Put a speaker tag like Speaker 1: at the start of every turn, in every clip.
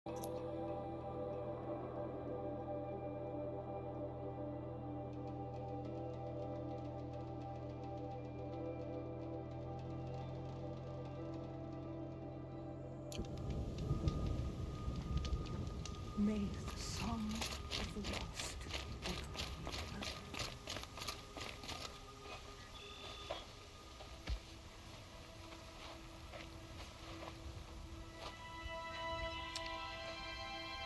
Speaker 1: May the song of the lost echo.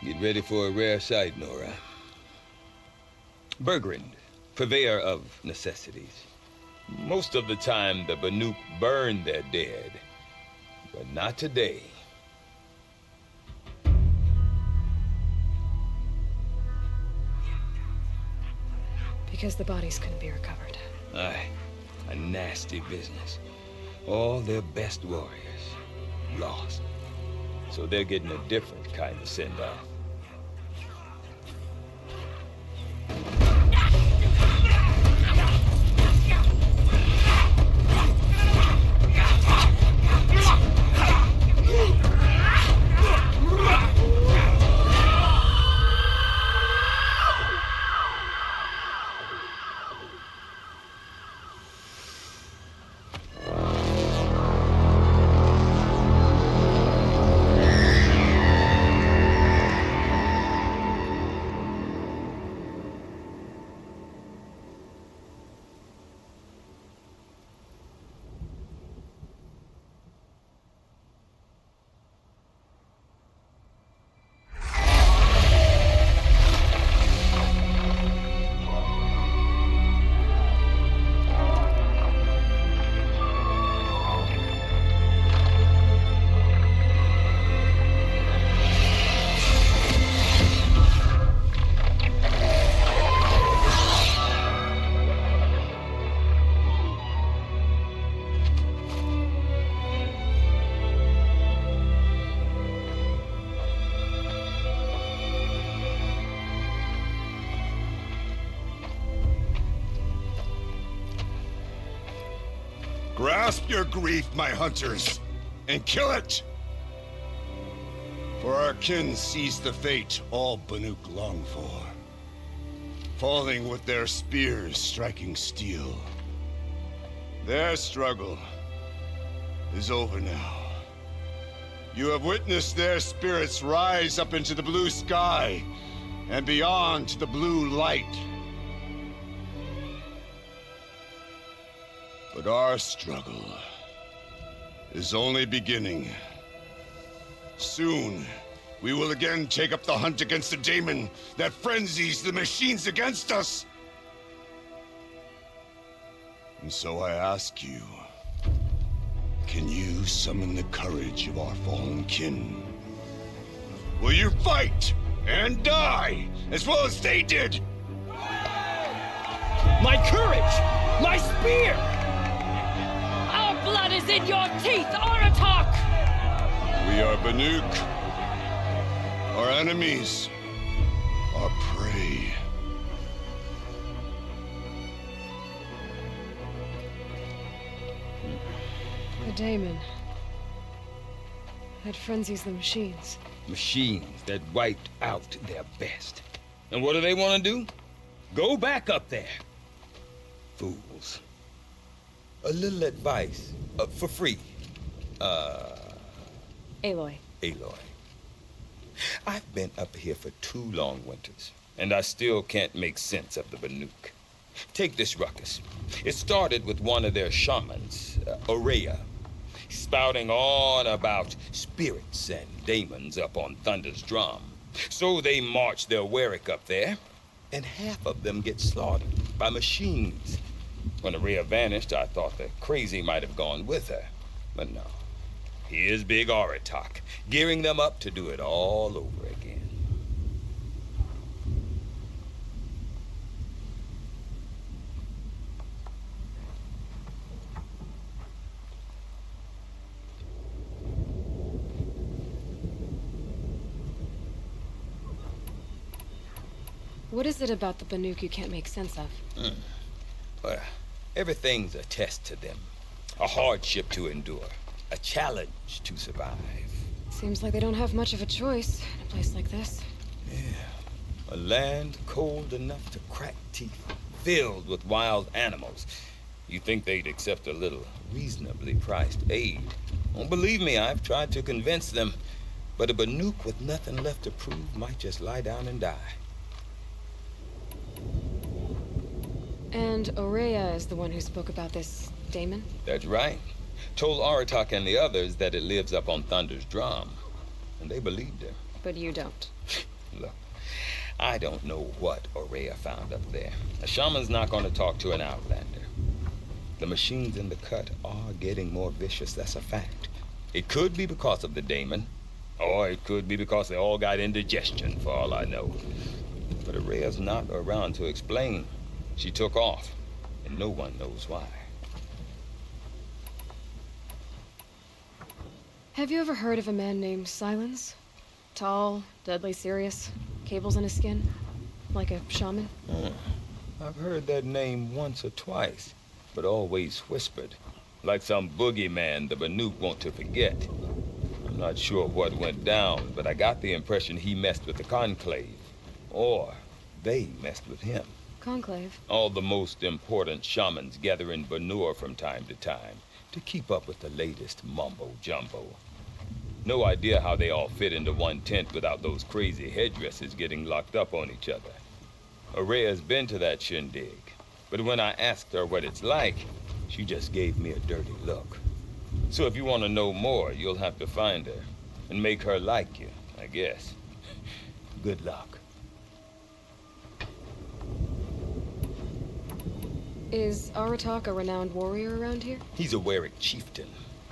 Speaker 2: Get ready for a rare sight, Nora. Bergrand, purveyor of necessities. Most of the time, the Banuk burn their dead, but not today.
Speaker 3: Because the bodies couldn't be recovered.
Speaker 2: Aye, a nasty business. All their best warriors lost. So they're getting a different kind of send-off.
Speaker 4: Grasp your grief, my hunters, and kill it! For our kin sees the fate all Banuk long for. Falling with their spears striking steel. Their struggle is over now. You have witnessed their spirits rise up into the blue sky and beyond to the blue light. But our struggle is only beginning. Soon, we will again take up the hunt against the daemon that frenzies the machines against us. And so I ask you, can you summon the courage of our fallen kin? Will you fight and die as well as they did?
Speaker 5: My courage! My spear!
Speaker 6: Our blood is in your teeth, Oratok!
Speaker 4: We are Banuk. Our enemies are prey.
Speaker 3: The daemon. That frenzies the machines.
Speaker 2: Machines that wiped out their best. And what do they want to do? Go back up there. Fools. A little advice, for free.
Speaker 3: Aloy.
Speaker 2: Aloy. I've been up here for 2 long winters, and I still can't make sense of the Banuk. Take this ruckus. It started with one of their shamans, Aurea, spouting on about spirits and daemons up on Thunder's drum. So they march their Warwick up there, and half of them get slaughtered by machines. When Aurea vanished, I thought the crazy might have gone with her. But no. Here's Big Oratok, gearing them up to do it all over again.
Speaker 3: What is it about the Banuk you can't make sense of?
Speaker 2: Well, everything's a test to them. A hardship to endure. A challenge to survive.
Speaker 3: Seems like they don't have much of a choice in a place like this.
Speaker 2: A land cold enough to crack teeth, filled with wild animals. You think they'd accept a little reasonably priced aid. Don't believe me, I've tried to convince them. But a Banuk with nothing left to prove might just lie down and die.
Speaker 3: And Aurea is the one who spoke about this daemon?
Speaker 2: That's right. Told Aratak and the others that it lives up on Thunder's drum. And they believed her.
Speaker 3: But you don't.
Speaker 2: Look, I don't know what Aurea found up there. A shaman's not going to talk to an outlander. The machines in the cut are getting more vicious, that's a fact. It could be because of the daemon, or it could be because they all got indigestion, for all I know. But Aurea's not around to explain. She took off, and no one knows why.
Speaker 3: Have you ever heard of a man named Silence? Tall, deadly serious, cables in his skin, like a shaman?
Speaker 2: I've heard that name once or twice, but always whispered, like some boogeyman the Banuk want to forget. I'm not sure what went down, but I got the impression he messed with the Conclave, or they messed with him.
Speaker 3: Conclave?
Speaker 2: All the most important shamans gather in Banur from time to time to keep up with the latest mumbo-jumbo. No idea how they all fit into one tent without those crazy headdresses getting locked up on each other. Aurea's been to that shindig, but when I asked her what it's like, she just gave me a dirty look. So if you want to know more, you'll have to find her and make her like you, I guess. Good luck.
Speaker 3: Is Aratak a renowned warrior around here?
Speaker 2: He's a Warwick chieftain.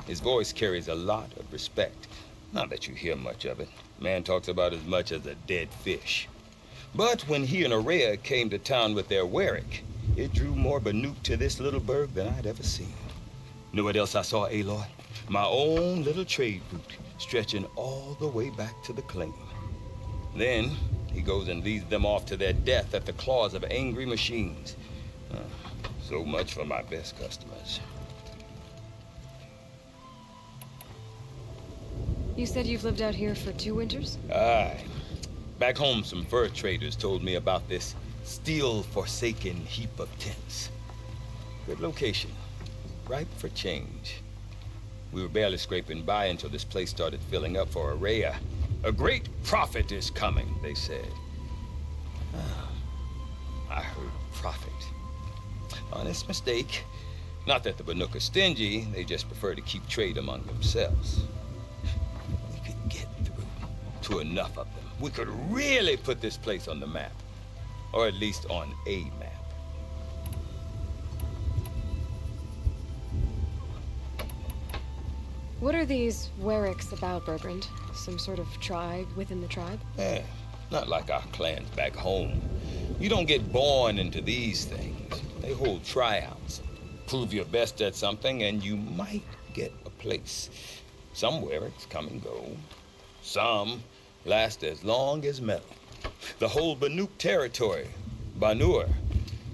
Speaker 2: His voice carries a lot of respect. Not that you hear much of it. Man talks about as much as a dead fish. But when he and Aurea came to town with their Warwick, it drew more Banuk to this little burg than I'd ever seen. Know what else I saw, Aloy? My own little trade route, stretching all the way back to the claim. Then, he goes and leads them off to their death at the claws of angry machines. So much for my best customers.
Speaker 3: You said you've lived out here for 2 winters?
Speaker 2: Aye. Back home, some fur traders told me about this steel-forsaken heap of tents. Good location. Ripe for change. We were barely scraping by until this place started filling up for Aurea. A great prophet is coming, they said. I heard prophet. Honest mistake. Not that the Banuk are stingy, they just prefer to keep trade among themselves. We could get through to enough of them. We could really put this place on the map. Or at least on a map.
Speaker 3: What are these Warwicks about, Berbrand? Some sort of tribe within the tribe?
Speaker 2: Not like our clans back home. You don't get born into these things. They hold tryouts. Prove your best at something and you might get a place. Some Warwicks come and go. Some last as long as metal. The whole Banuk territory, Banur,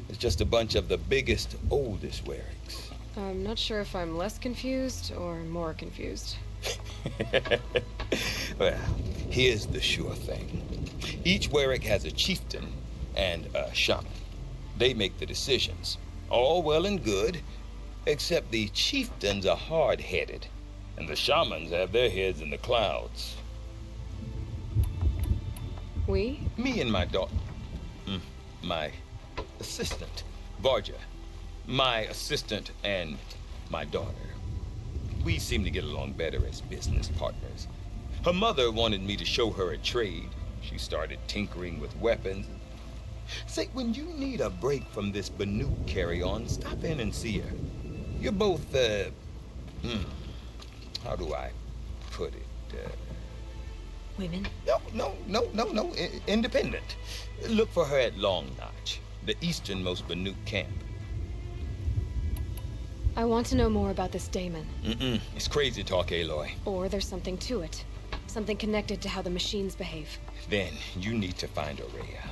Speaker 2: is just a bunch of the biggest, oldest Warwicks.
Speaker 3: I'm not sure if I'm less confused or more confused.
Speaker 2: Well, here's the sure thing. Each Warwick has a chieftain and a shaman. They make the decisions. All well and good, except the chieftains are hard-headed, and the shamans have their heads in the clouds.
Speaker 3: We?
Speaker 2: Me and my daughter. My assistant, Varja. My assistant and my daughter. We seem to get along better as business partners. Her mother wanted me to show her a trade. She started tinkering with weapons. Say, when you need a break from this Banuk carry-on, stop in and see her. You're both, how do I put it?
Speaker 3: Women?
Speaker 2: No, independent. Look for her at Long Notch, the easternmost Banuk camp.
Speaker 3: I want to know more about this daemon.
Speaker 2: It's crazy talk, Aloy.
Speaker 3: Or there's something to it. Something connected to how the machines behave.
Speaker 2: Then you need to find Aurea.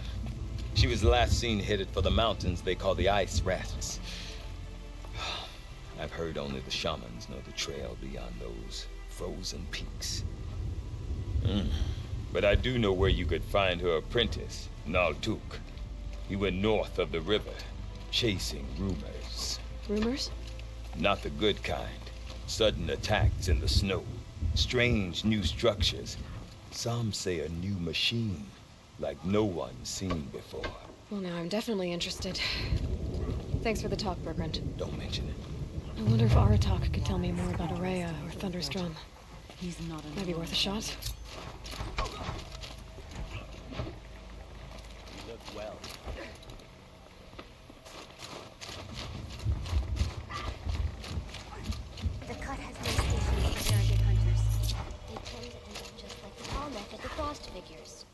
Speaker 2: She was last seen headed for the mountains they call the Ice Rats. I've heard only the shamans know the trail beyond those frozen peaks. But I do know where you could find her apprentice, Naltuk. He went north of the river, chasing rumors.
Speaker 3: Rumors?
Speaker 2: Not the good kind. Sudden attacks in the snow. Strange new structures. Some say a new machine, like no one's seen before.
Speaker 3: Well, now I'm definitely interested. Thanks for the talk, Bergrund.
Speaker 2: Don't mention it.
Speaker 3: I wonder if Aratak could tell me more about Araya or Thunder's drum.
Speaker 1: He's not a
Speaker 3: Might be worth a shot.
Speaker 5: Look well.
Speaker 7: The cut has no station for very good hunters. They tend to end up just like the tall neck of the frost figures.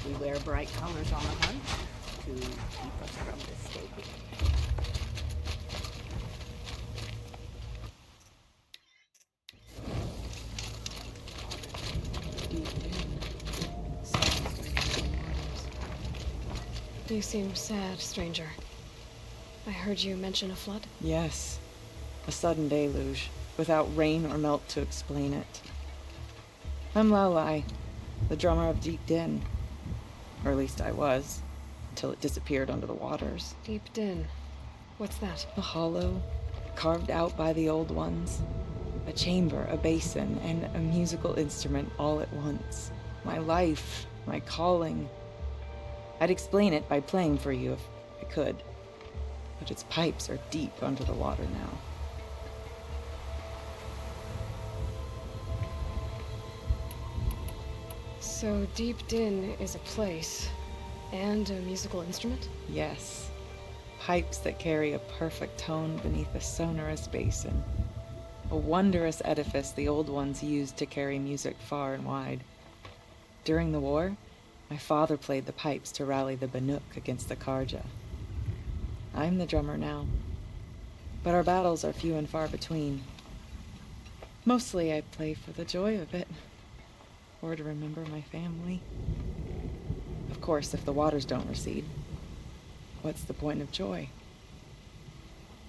Speaker 1: We wear bright colors on the hunt to keep us from mistaking.
Speaker 3: You seem sad, stranger. I heard you mention a flood.
Speaker 8: Yes. A sudden deluge, without rain or melt to explain it. I'm Lalai, the drummer of Deep Din. Or at least I was, until it disappeared under the waters.
Speaker 3: Deep Din. What's that?
Speaker 8: A hollow, carved out by the old ones. A chamber, a basin, and a musical instrument all at once. My life, my calling. I'd explain it by playing for you if I could. But its pipes are deep under the water now.
Speaker 3: So Deep Din is a place, And a musical instrument?
Speaker 8: Yes. Pipes that carry a perfect tone beneath a sonorous basin. A wondrous edifice the old ones used to carry music far and wide. During the war, my father played the pipes to rally the Banuk against the Karja. I'm the drummer now, but our battles are few and far between. Mostly I play for the joy of it, or to remember my family. Of course, if the waters don't recede, what's the point of joy?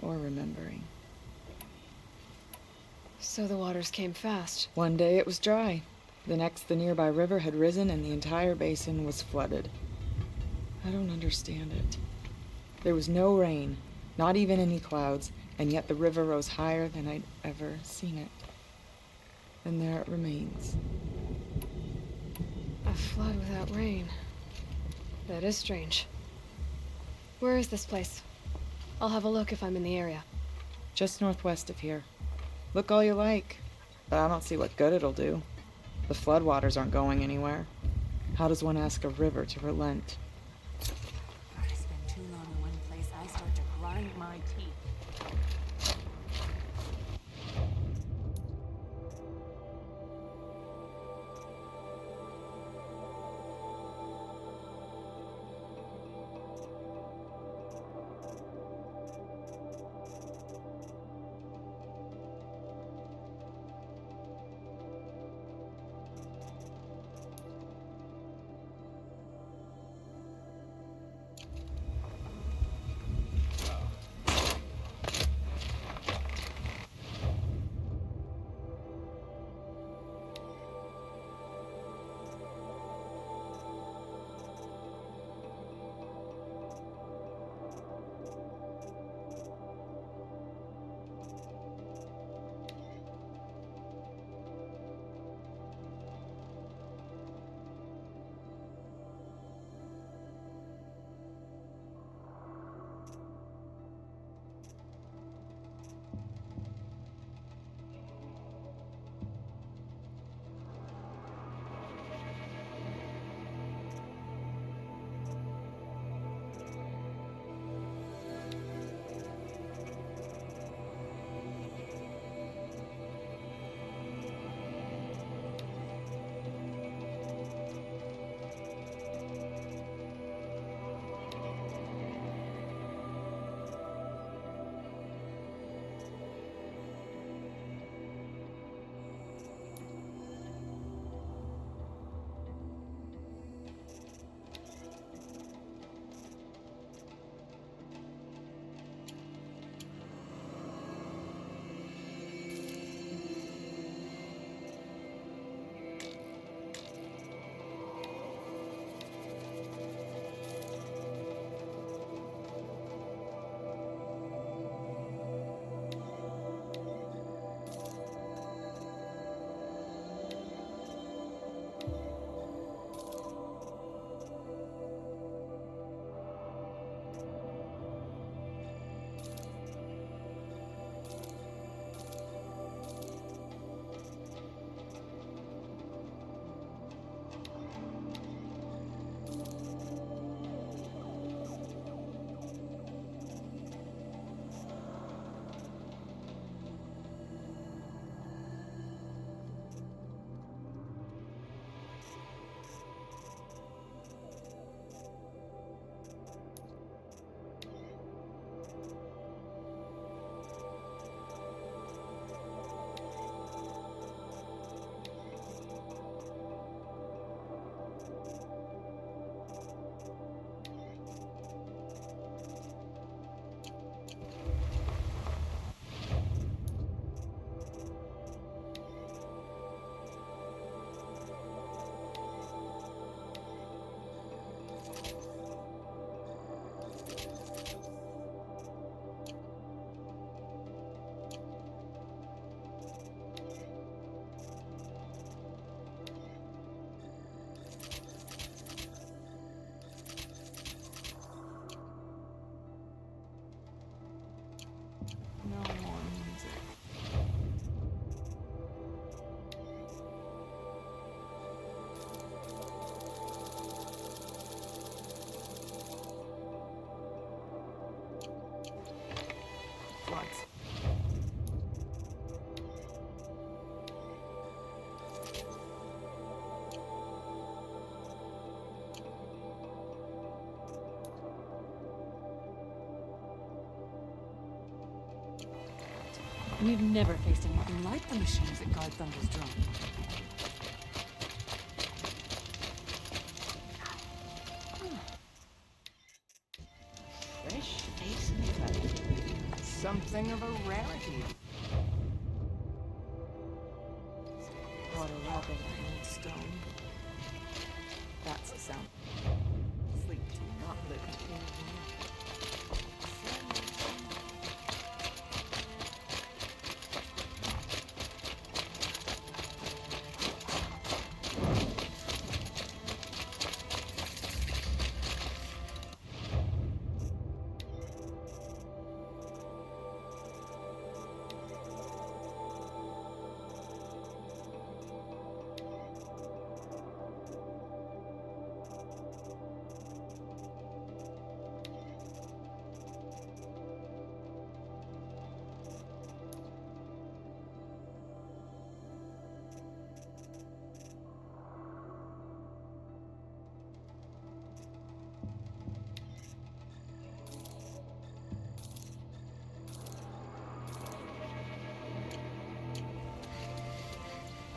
Speaker 8: Or remembering?
Speaker 3: So the waters came fast.
Speaker 8: One day it was dry. The next, the nearby river had risen and the entire basin was flooded. I don't understand it. There was no rain, not even any clouds, and yet the river rose higher than I'd ever seen it. And there it remains.
Speaker 3: A flood without rain. That is strange. Where is this place? I'll have a look if I'm in the area.
Speaker 8: Just northwest of here. Look all you like, but I don't see what good it'll do. The floodwaters aren't going anywhere. How does one ask a river to relent?
Speaker 1: If I spend too long in one place, I start to grind my teeth.
Speaker 9: We've never faced anything like the machines at Guard Thunder's drum.
Speaker 1: Fresh face and cut. Something of a rarity.
Speaker 9: Water rubbing on old stone. That's the sound. Sleep to not live in fear.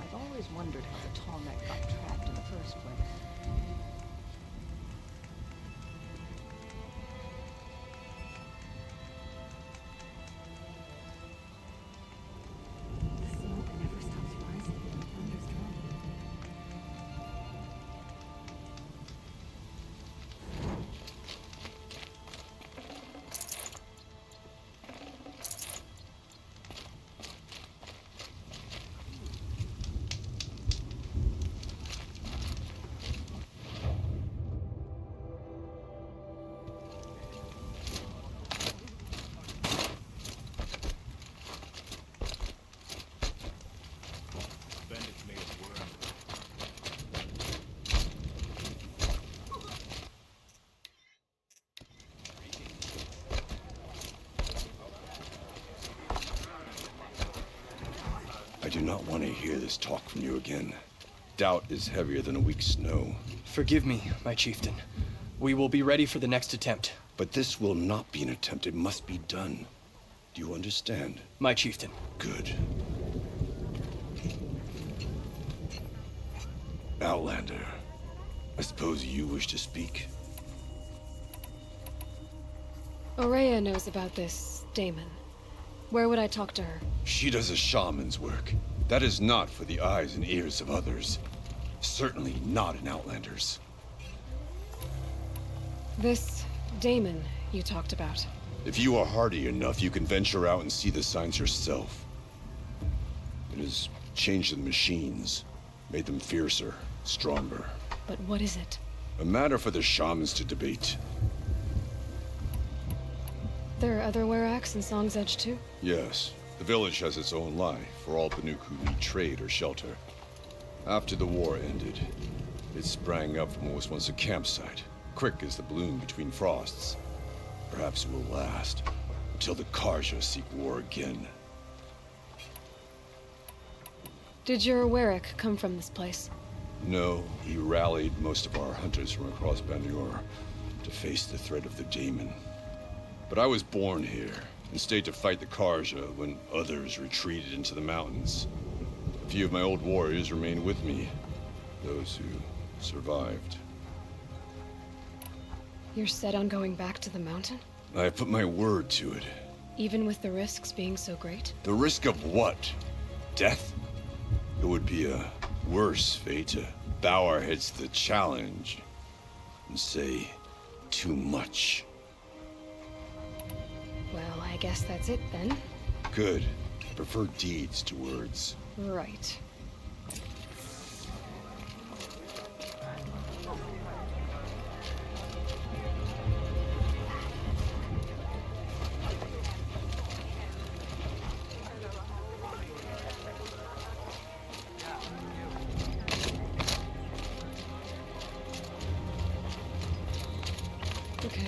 Speaker 1: I've always wondered how the tall neck got trapped in the first place.
Speaker 9: The smoke never stops rising from Thunder's drum.
Speaker 4: I do not want to hear this talk from you again. Doubt is heavier than a week's snow.
Speaker 5: Forgive me, my chieftain. We will be ready for the next attempt.
Speaker 4: But this will not be an attempt. It must be done. Do you understand?
Speaker 5: My chieftain.
Speaker 4: Good. Outlander, I suppose you wish to speak?
Speaker 3: Aurea knows about this Damon. Where would I talk to her?
Speaker 4: She does a shaman's work. That is not for the eyes and ears of others. Certainly not an Outlander's.
Speaker 3: This Damon you talked about.
Speaker 4: If you are hardy enough, you can venture out and see the signs yourself. It has changed the machines, made them fiercer, stronger.
Speaker 3: But what is it?
Speaker 4: A matter for the shamans to debate.
Speaker 3: There are other Weraks in Song's Edge too?
Speaker 4: Yes, the village has its own life for all Banuk who need trade or shelter. After the war ended, it sprang up from what was once a campsite, quick as the bloom between frosts. Perhaps it will last until the Karja seek war again.
Speaker 3: Did your Werak come from this place?
Speaker 4: No, he rallied most of our hunters from across Banuk to face the threat of the Daemon. But I was born here and stayed to fight the Karja when others retreated into the mountains. A few of my old warriors remained with me, those who survived.
Speaker 3: You're set on going back to the mountain?
Speaker 4: I put my word to it.
Speaker 3: Even with the risks being so great?
Speaker 4: The risk of what? Death? It would be a worse fate to bow our heads to the challenge and say too much.
Speaker 3: Well, I guess that's it then.
Speaker 4: Good. I prefer deeds to words.
Speaker 3: Right. Okay,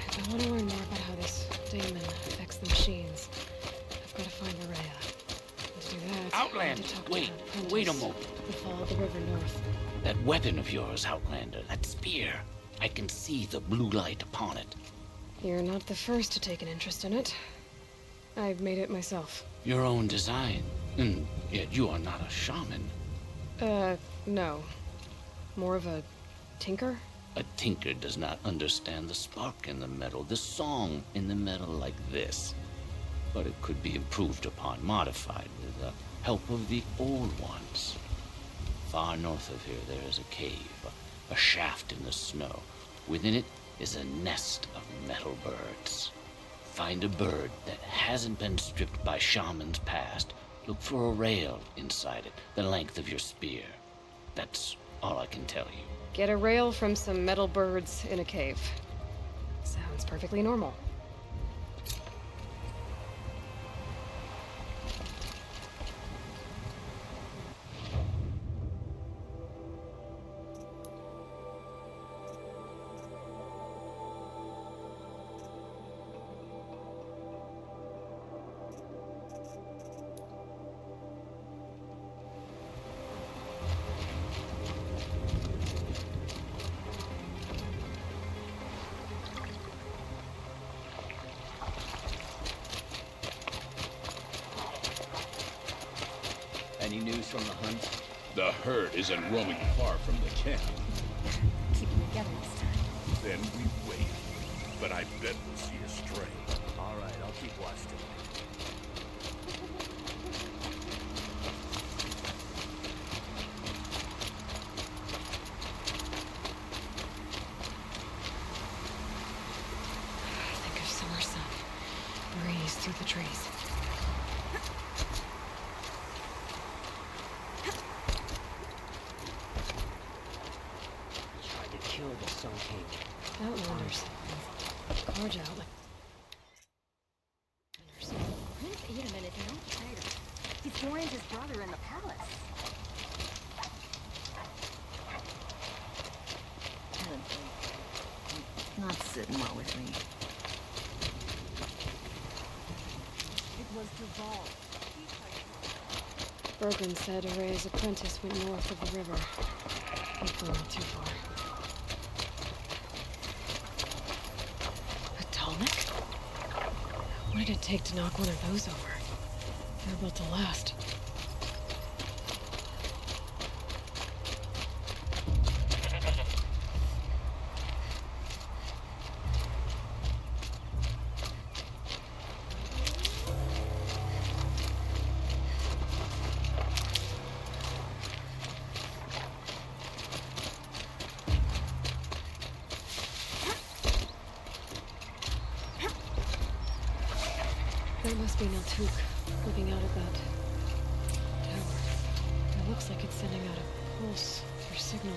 Speaker 3: if I want to learn more about how this Daemon affects the machines, I've got to find Aurea. And to do that, I need
Speaker 10: Outlander,
Speaker 3: to talk to
Speaker 10: wait,
Speaker 3: her
Speaker 10: wait a
Speaker 3: apprentice
Speaker 10: moment.
Speaker 3: who followed the river north.
Speaker 10: That weapon of yours, Outlander, that spear. I can see the blue light upon it.
Speaker 3: You're not the first to take an interest in it. I've made it myself.
Speaker 10: Your own design. And yet you are not a shaman.
Speaker 3: No. More of a tinker?
Speaker 10: A tinker does not understand the spark in the metal, the song in the metal like this. But it could be improved upon, modified with the help of the old ones. Far north of here there is a cave, a shaft in the snow. Within it is a nest of metal birds. Find a bird that hasn't been stripped by shamans past. Look for a rail inside it, the length of your spear. That's all I can tell you.
Speaker 3: Get a rail from some metal birds in a cave. Sounds perfectly normal.
Speaker 11: Any news from the hunt?
Speaker 12: The herd isn't roaming far from the camp.
Speaker 7: Keep them together this time.
Speaker 12: Then we wait. But I bet we'll see a stray.
Speaker 11: All right, I'll keep watch tonight.
Speaker 3: Think of summer sun. Breeze through the trees.
Speaker 11: Tried to kill the Sun King.
Speaker 3: Outlanders. Carja outlet.
Speaker 7: Prince Edaman is no traitor. He's warned his brother in the palace.
Speaker 9: Not sitting well with me.
Speaker 7: It was Duval.
Speaker 3: Bergren said Array's apprentice went north of the river. Hopefully not too far. A Talnik? What did it take to knock one of those over? They're built to last. There must be Naltuk looking out at that tower. It looks like it's sending out a pulse or signal.